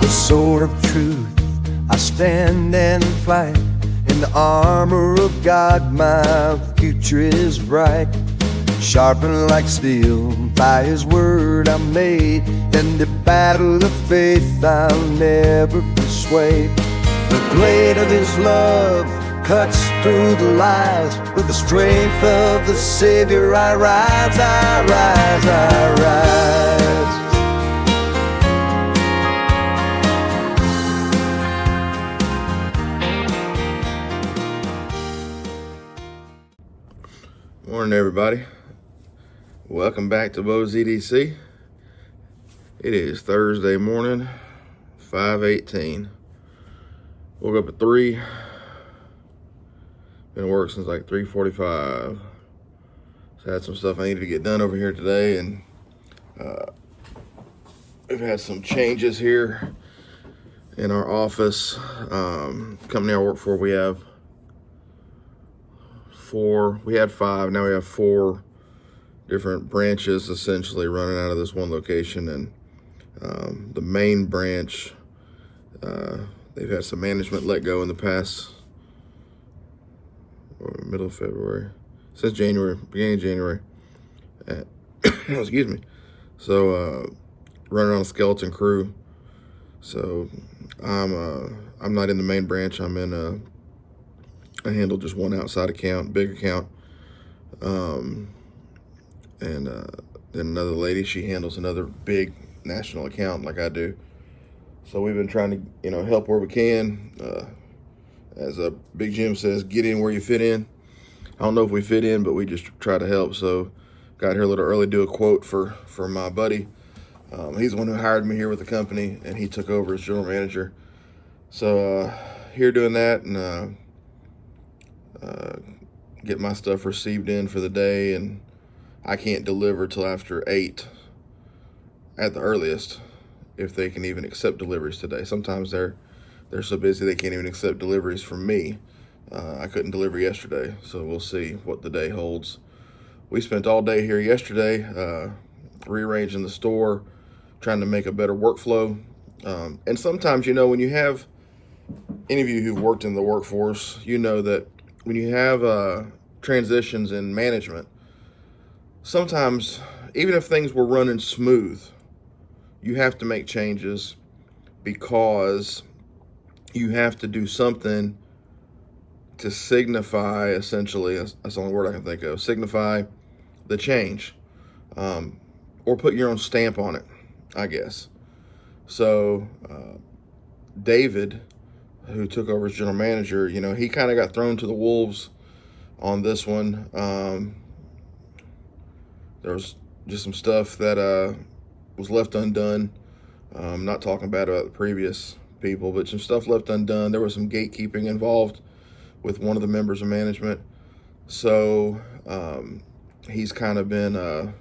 the sword of truth I stand and fight. In the armor of God my future is bright. Sharpened like steel by his word I'm made. In the battle of faith I'll never be swayed. The blade of his love cuts through the lies. With the strength of the Savior I rise, I rise, I rise. Morning, everybody. Welcome back to Bo's EDC. It is Thursday morning, 5:18. Woke up at 3. Been at work since like 3:45. So I had some stuff I needed to get done over here today, and we've had some changes here in our office. Company I work for, we had 5, now we have 4 different branches essentially running out of this one location. And the main branch, they've had some management let go in the past middle of February, since January, beginning of January. Excuse me. So running on a skeleton crew. So I'm not in the main branch. I'm in I handle just one outside account, big account. And then another lady, she handles another big national account like I do. So we've been trying to, help where we can. As Big Jim says, get in where you fit in. I don't know if we fit in, but we just try to help. So got here a little early to do a quote for my buddy. He's the one who hired me here with the company, and he took over as general manager. So here doing that, and get my stuff received in for the day. And I can't deliver till after 8 at the earliest, if they can even accept deliveries today. Sometimes they're so busy they can't even accept deliveries from me. I couldn't deliver yesterday, so we'll see what the day holds. We spent all day here yesterday rearranging the store, trying to make a better workflow. And sometimes, when you have, any of you who've worked in the workforce, you know that when you have transitions in management, sometimes, even if things were running smooth, you have to make changes because you have to do something to signify, essentially, that's the only word I can think of, signify the change, or put your own stamp on it, I guess. So David, who took over as general manager, he kind of got thrown to the wolves on this one. There was just some stuff that was left undone. I'm not talking bad about the previous people, but some stuff left undone. There was some gatekeeping involved with one of the members of management. So he's kind of been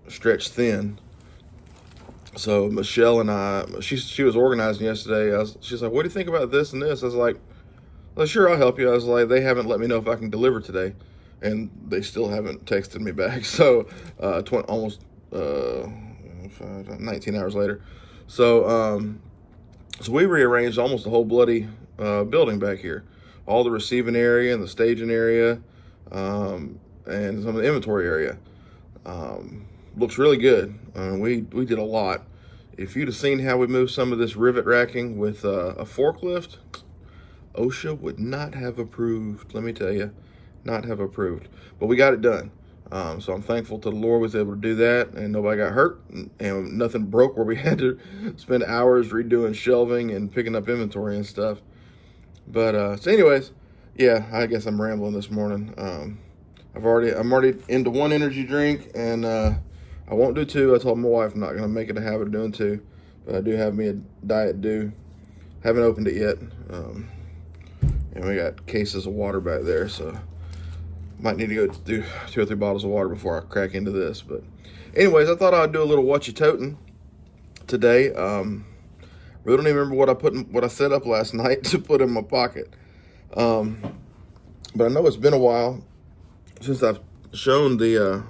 stretched thin. So Michelle and I, she was organizing yesterday. She's like, what do you think about this and this? I was like, well, sure, I'll help you. I was like, they haven't let me know if I can deliver today. And they still haven't texted me back. So almost 19 hours later. So we rearranged almost the whole bloody building back here. All the receiving area and the staging area, and some of the inventory area. Looks really good. We did a lot. If you'd have seen how we moved some of this rivet racking with a forklift, OSHA would not have approved, let me tell you, not have approved. But we got it done. So I'm thankful to the Lord was able to do that, and nobody got hurt, and nothing broke where we had to spend hours redoing shelving and picking up inventory and stuff. But so anyways, yeah, I guess I'm rambling this morning. I'm already into one energy drink, and I won't do 2. I told my wife I'm not gonna make it a habit of doing 2, but I do have me a Diet Dew. Haven't opened it yet. And we got cases of water back there, so might need to go do 2 or 3 bottles of water before I crack into this. But anyways, I thought I'd do a little what you totin' today. Really don't even remember what I set up last night to put in my pocket. But I know it's been a while since I've shown the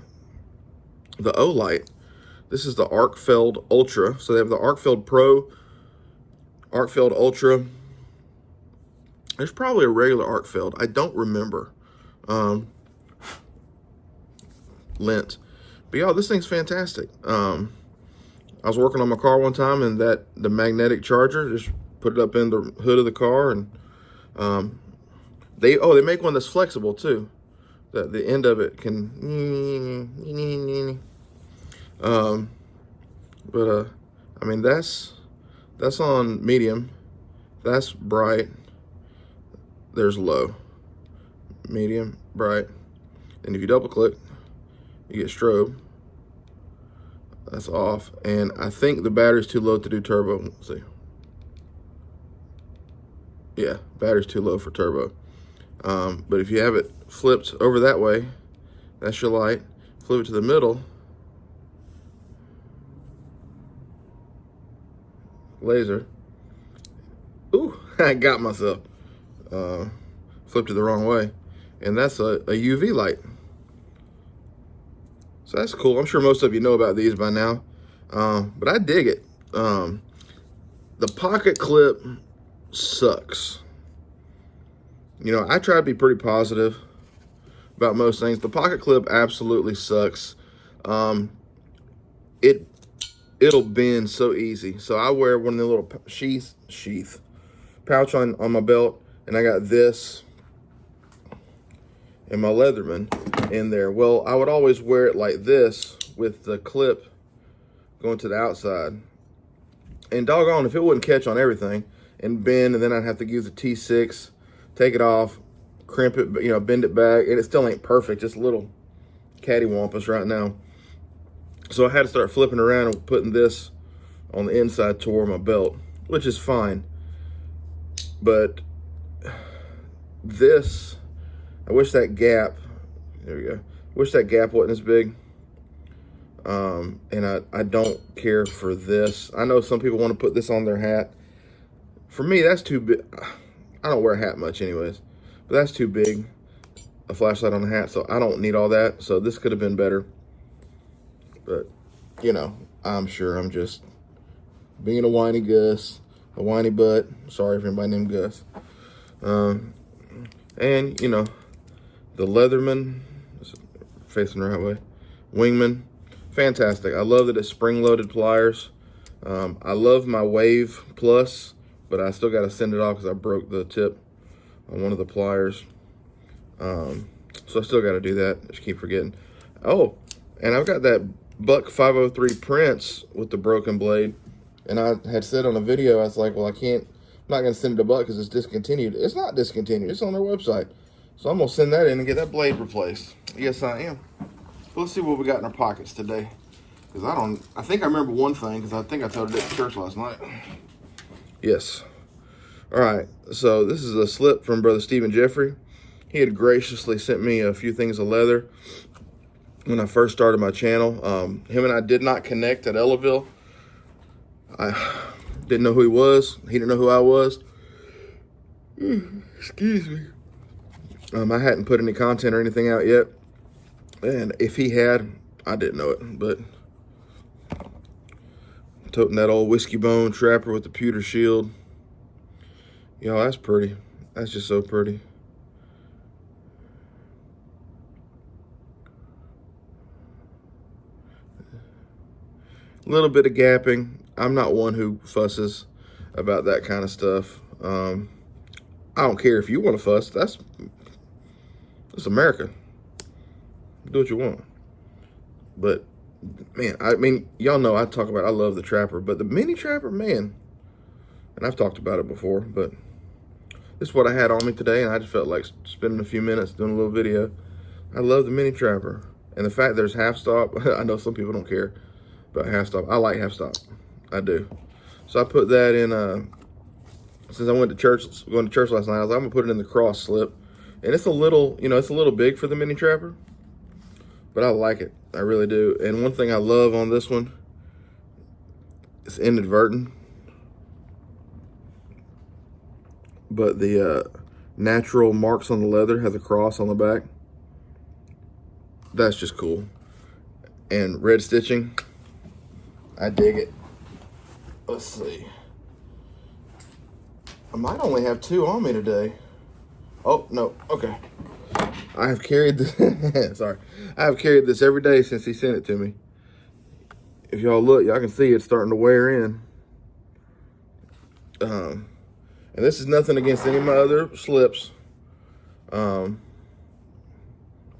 O-Light This is the Arcfeld Ultra. So they have the Arcfeld Pro, Arcfeld Ultra. There's probably a regular Arcfeld. I don't remember. Lint. But y'all, this thing's fantastic. I was working on my car one time, and the magnetic charger, just put it up in the hood of the car, and they make one that's flexible too. The end of it can I mean, that's on medium, that's bright, there's low, medium, bright, and if you double click, you get strobe. That's off, and I think the battery's too low to do turbo. Let's see. Yeah, battery's too low for turbo. But if you have it flipped over that way, that's your light. Flip it to the middle, laser. Ooh, I got myself. Flipped it the wrong way. And that's a UV light. So that's cool. I'm sure most of you know about these by now. But I dig it. The pocket clip sucks. You know, I try to be pretty positive about most things. The pocket clip absolutely sucks. It'll bend so easy. So I wear one of the little sheath pouch on my belt, and I got this and my Leatherman in there. Well, I would always wear it like this with the clip going to the outside. And doggone, if it wouldn't catch on everything and bend, and then I'd have to use the T6, take it off, crimp it, you know, bend it back, and it still ain't perfect. Just a little cattywampus right now. So I had to start flipping around and putting this on the inside toward my belt, which is fine. But this, I wish that gap, there we go. Wish that gap wasn't as big. And I don't care for this. I know some people want to put this on their hat. For me, that's too big. I don't wear a hat much anyways, but that's too big, a flashlight on the hat, so I don't need all that. So this could have been better. But, you know, I'm sure I'm just being a whiny Gus, a whiny butt. Sorry for anybody named Gus. And, you know, the Leatherman, facing the right way, Wingman, fantastic. I love that it's spring-loaded pliers. I love my Wave Plus, but I still got to send it off because I broke the tip on one of the pliers. So I still got to do that. I just keep forgetting. Oh, and I've got that Buck 503 Prince with the broken blade. And I had said on a video, I was like, well, I'm not going to send it to Buck because it's discontinued. It's not discontinued. It's on their website. So I'm going to send that in and get that blade replaced. Yes, I am. But let's see what we got in our pockets today. Because I think I remember one thing because I think I told it at church last night. Yes. All right. So this is a slip from Brother Stephen Jeffrey. He had graciously sent me a few things of leather when I first started my channel. Him and I did not connect at Ellaville. I didn't know who he was. He didn't know who I was. Excuse me. I hadn't put any content or anything out yet. And if he had, I didn't know it. But toting that old whiskey bone trapper with the pewter shield. Y'all, that's pretty. That's just so pretty. A little bit of gapping. I'm not one who fusses about that kind of stuff. I don't care if you want to fuss. That's America. Do what you want. But man, I mean, y'all know I love the Trapper, but the Mini Trapper, man, and I've talked about it before, but this is what I had on me today, and I just felt like spending a few minutes doing a little video. I love the Mini Trapper, and the fact there's half stop. I know some people don't care about half stop. I like half stop. I do. So I put that in. Since I went to church, going to church last night, I was like, I'm gonna put it in the cross slip, and it's a little, it's a little big for the Mini Trapper, but I like it. I really do. And one thing I love on this one, it's inadvertent, but the natural marks on the leather has a cross on the back. That's just cool. And red stitching, I dig it. Let's see. I might only have 2 on me today. Oh, no. Okay. I have carried this. Sorry. I have carried this every day since he sent it to me. If y'all look, y'all can see it's starting to wear in. And this is nothing against any of my other slips. I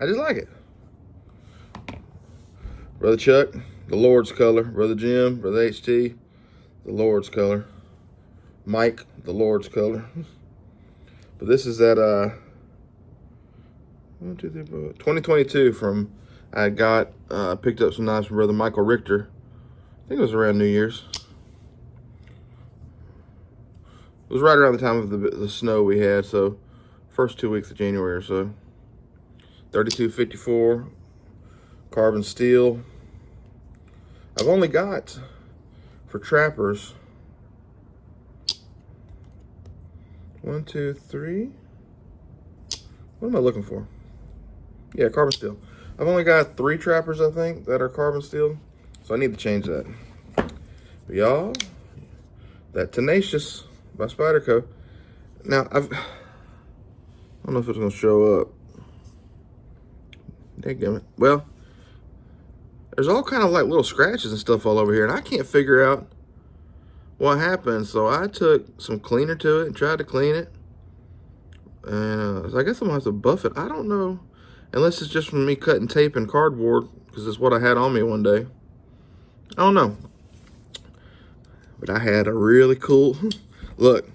just like it. Brother Chuck, the Lord's color. Brother Jim, Brother HT, the Lord's color. Mike, the Lord's color. But this is that 2022 from, I got, picked up some knives from Brother Michael Richter. I think it was around New Year's. It was right around the time of the snow we had, so first 2 weeks of January or so. 3254, carbon steel. I've only got, for trappers, 1, 2, 3. What am I looking for? Yeah, carbon steel. I've only got 3 trappers, I think, that are carbon steel. So I need to change that. But y'all, that Tenacious by Spyderco. Now, I don't know if it's going to show up. Dadgummit. Well, there's all kind of like little scratches and stuff all over here, and I can't figure out what happened. So I took some cleaner to it and tried to clean it. And so I guess I'm going to have to buff it. I don't know. Unless it's just from me cutting tape and cardboard, because it's what I had on me one day. I don't know. But I had a really cool... Look.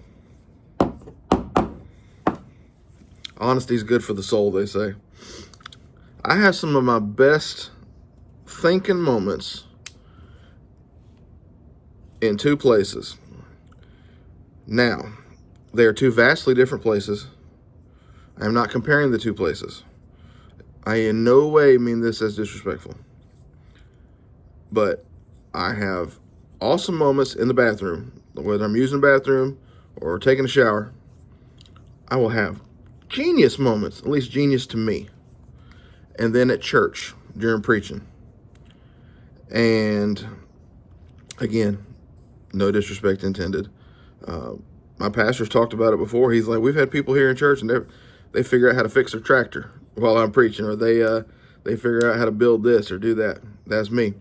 Honesty's good for the soul, they say. I have some of my best thinking moments in 2 places. Now, they are 2 vastly different places. I am not comparing the 2 places. I in no way mean this as disrespectful. But I have awesome moments in the bathroom. Whether I'm using the bathroom or taking a shower, I will have genius moments, at least genius to me. And then at church during preaching. And again, no disrespect intended. My pastor's talked about it before. He's like, we've had people here in church and they figure out how to fix their tractor while I'm preaching, or they figure out how to build this or do that. That's me.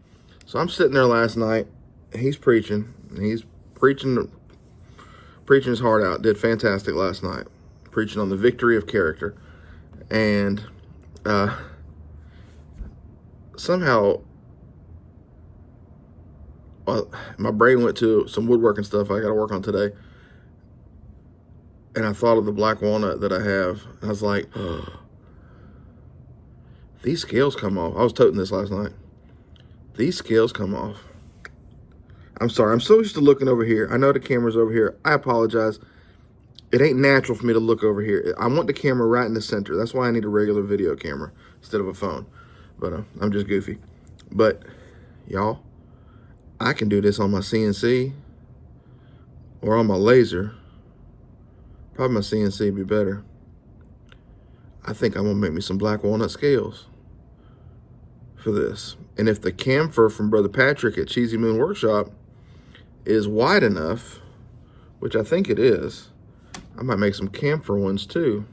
So I'm sitting there last night, and he's preaching, and he's preaching his heart out. Did fantastic last night, preaching on the victory of character. And somehow my brain went to some woodworking stuff I got to work on today. And I thought of the black walnut that I have. I was like, oh, these scales come off. I was toting this last night. These scales come off. I'm sorry. I'm so used to looking over here. I know the camera's over here. I apologize. It ain't natural for me to look over here. I want the camera right in the center. That's why I need a regular video camera instead of a phone. But I'm just goofy. But, y'all, I can do this on my CNC or on my laser. Probably my CNC would be better. I think I'm going to make me some black walnut scales for this. And if the camphor from Brother Patrick at Cheesy Moon Workshop is wide enough, which I think it is, I might make some camphor ones too.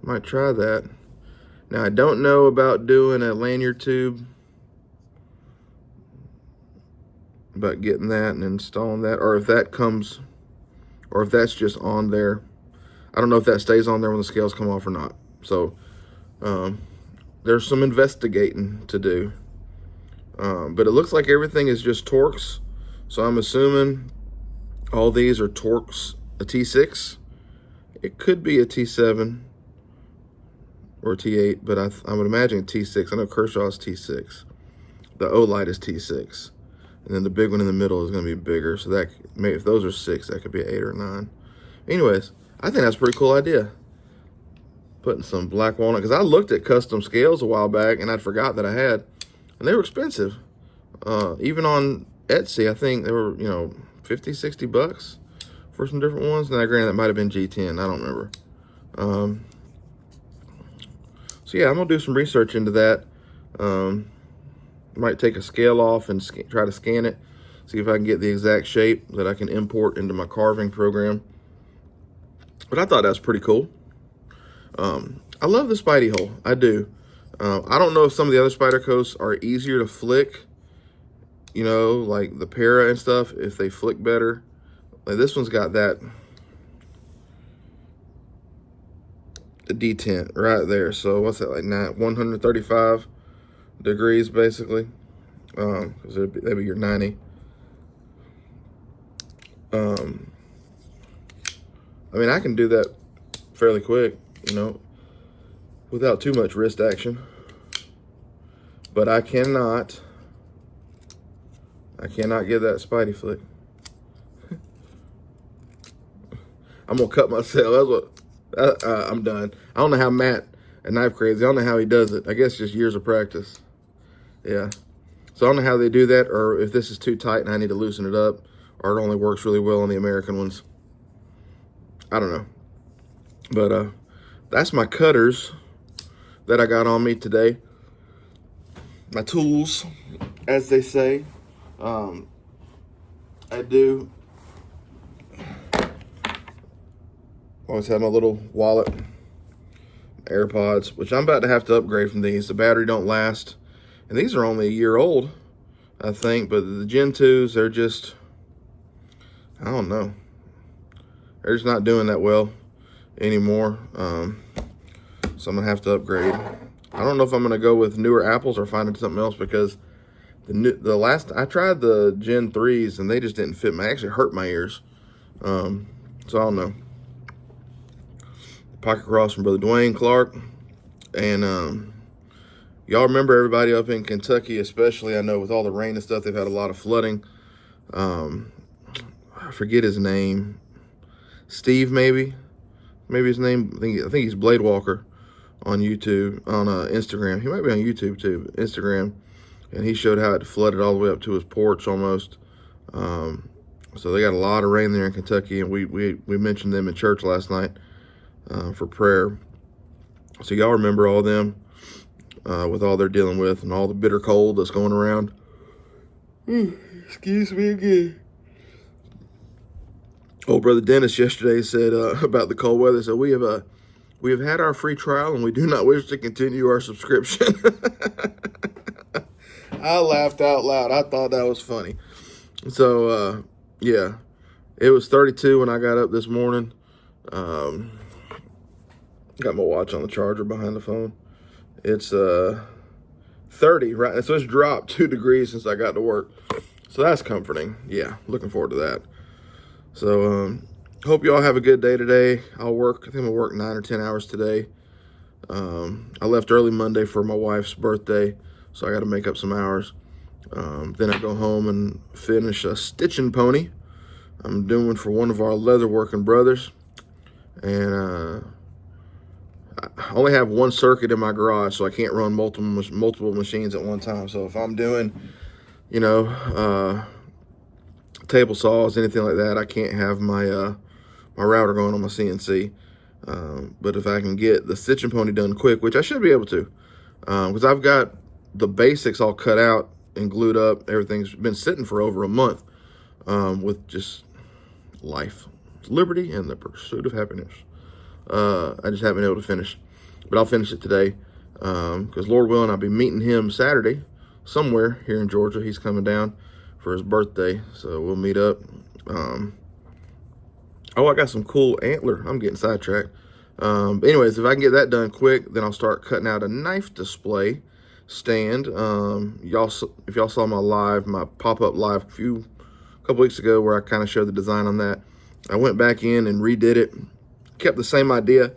Might try that. Now, I don't know about doing a lanyard tube, about getting that and installing that, or if that comes, or if that's just on there. I don't know if that stays on there when the scales come off or not. So there's some investigating to do. But it looks like everything is just Torx. So I'm assuming all these are Torx, a T6. It could be a T7 or a T8, but I would imagine a T6. I know Kershaw's T6. The Olight is T6. And then the big one in the middle is going to be bigger. So that maybe if those are 6, that could be 8 or 9. Anyways, I think that's a pretty cool idea. Putting some black walnut, because I looked at custom scales a while back and I'd forgot that I had, and they were expensive. Even on Etsy, I think they were, you know, 50, 60 bucks for some different ones. Now, granted, that might have been G10. I don't remember. So yeah, I'm gonna do some research into that. Might take a scale off and try to scan it, see if I can get the exact shape that I can import into my carving program. But I thought that was pretty cool. I love the Spidey hole. I do. I don't know if some of the other Spyderco's are easier to flick, you know, like the Para and stuff, if they flick better. Like this one's got that the detent right there. So what's that, like 135 degrees basically? Because that'd be your 90. I mean, I can do that fairly quick, you know, without too much wrist action. But I cannot get that Spidey flick. I'm gonna cut myself. That's what I'm done. I don't know how Matt at Knife Crazy, I don't know how he does it. I guess just years of practice. Yeah. So I don't know how they do that, or if this is too tight and I need to loosen it up, or it only works really well on the American ones. I don't know. But that's my cutters that I got on me today. My tools, as they say. I do always have my little wallet, AirPods, which I'm about to have to upgrade from these. The battery don't last. And these are only a year old, I think. But the Gen 2s, they're just, I don't know. They're just not doing that well anymore. So I'm going to have to upgrade. I don't know if I'm going to go with newer Apples or find something else, because the last I tried the Gen 3s and they just didn't fit me. They actually hurt my ears. So I don't know. Pocket cross from Brother Dwayne Clark. And y'all remember everybody up in Kentucky, especially, I know with all the rain and stuff, they've had a lot of flooding. I forget his name. Steve, maybe his name. I think he's Blade Walker on YouTube, on Instagram. He might be on YouTube too, but Instagram. And he showed how it flooded all the way up to his porch almost. So they got a lot of rain there in Kentucky, and we mentioned them in church last night for prayer. So y'all remember all them with all they're dealing with and all the bitter cold that's going around. Excuse me again. Old Brother Dennis yesterday said about the cold weather, so we have had our free trial and we do not wish to continue our subscription. I laughed out loud. I thought that was funny. So, yeah, it was 32 when I got up this morning. Got my watch on the charger behind the phone. It's 30, right? So it's dropped 2 degrees since I got to work. So that's comforting. Yeah, looking forward to that. So, hope you all have a good day today. I think I'm gonna work 9 or 10 hours today. I left early Monday for my wife's birthday, so I got to make up some hours. Then I go home and finish a stitching pony I'm doing for one of our leatherworking brothers. And I only have one circuit in my garage, so I can't run multiple machines at one time. So if I'm doing, you know, table saws, anything like that, I can't have my my router going on my CNC. But if I can get the stitching pony done quick, which I should be able to, because I've got the basics all cut out and glued up. Everything's been sitting for over a month with just life, liberty, and the pursuit of happiness. I just haven't been able to finish, but I'll finish it today because Lord willing, I'll be meeting him Saturday somewhere here in Georgia. He's coming down for his birthday, so we'll meet up. Oh, I got some cool antler. I'm getting sidetracked. But anyways, if I can get that done quick, then I'll start cutting out a knife display stand. If y'all saw my pop-up live a couple weeks ago where I kind of showed the design on that, I went back in and redid it. Kept the same idea,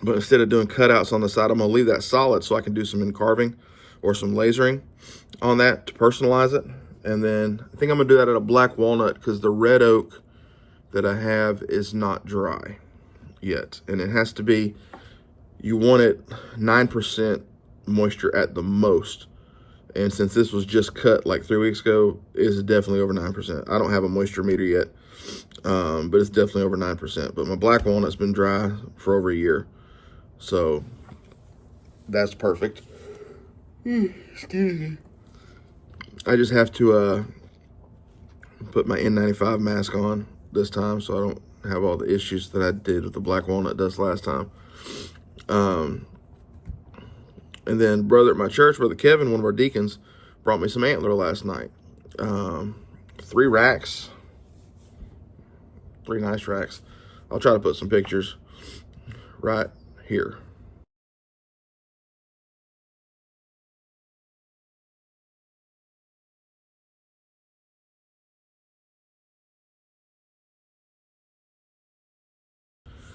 but instead of doing cutouts on the side, I'm gonna leave that solid so I can do some carving or some lasering on that to personalize it. And then I think I'm gonna do that at a black walnut because the red oak that I have is not dry yet. And it has to be, you want it 9% moisture at the most. And since this was just cut like 3 weeks ago, it's definitely over 9%. I don't have a moisture meter yet, but it's definitely over 9%. But my black walnut's been dry for over a year. So that's perfect. Excuse me. I just have to put my N95 mask on this time so I don't have all the issues that I did with the black walnut dust last time. And then brother at my church, Brother Kevin, one of our deacons, brought me some antler last night. 3 racks. 3 nice racks. I'll try to put some pictures right here.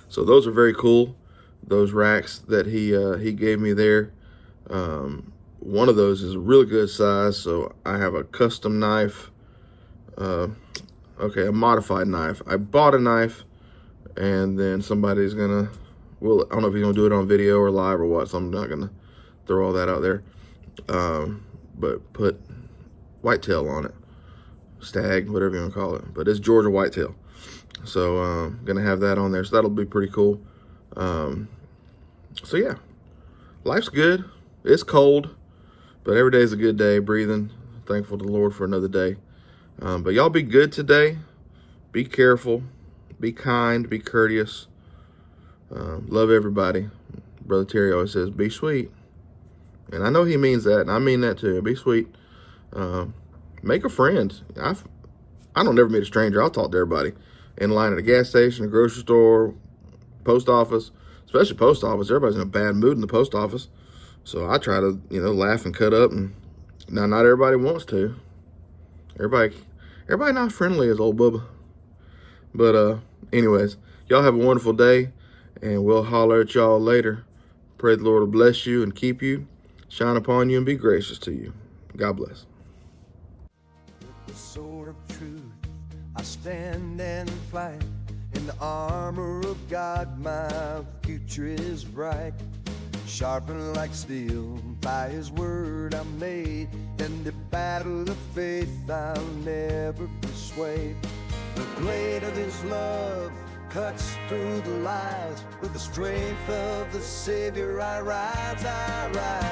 So those are very cool. Those racks that he gave me there. One of those is a really good size. So I have a custom knife. Okay, a modified knife. I bought a knife, and then somebody's gonna. Well, I don't know if he's gonna do it on video or live or what. So I'm not gonna throw all that out there. But put whitetail on it, stag, whatever you want to call it. But it's Georgia whitetail. So gonna have that on there, so that'll be pretty cool. So yeah, life's good. It's cold, but every day is a good day. Breathing, thankful to the Lord for another day. But y'all be good today. Be careful. Be kind. Be courteous. Love everybody. Brother Terry always says, be sweet. And I know he means that, and I mean that too. Be sweet. Make a friend. I don't never meet a stranger. I'll talk to everybody. In line at a gas station, a grocery store, post office, especially post office. Everybody's in a bad mood in the post office. So I try to, laugh and cut up. And now, not everybody wants to. Everybody not friendly as old Bubba. But anyways, y'all have a wonderful day, and we'll holler at y'all later. Pray the Lord will bless you and keep you, shine upon you, and be gracious to you. God bless. The sword of truth, I stand and fight. In the armor of God, my future is bright. Sharpened like steel, by his word I'm made. In the battle of faith I'll never be swayed. The blade of his love cuts through the lies. With the strength of the Savior I rise, I rise.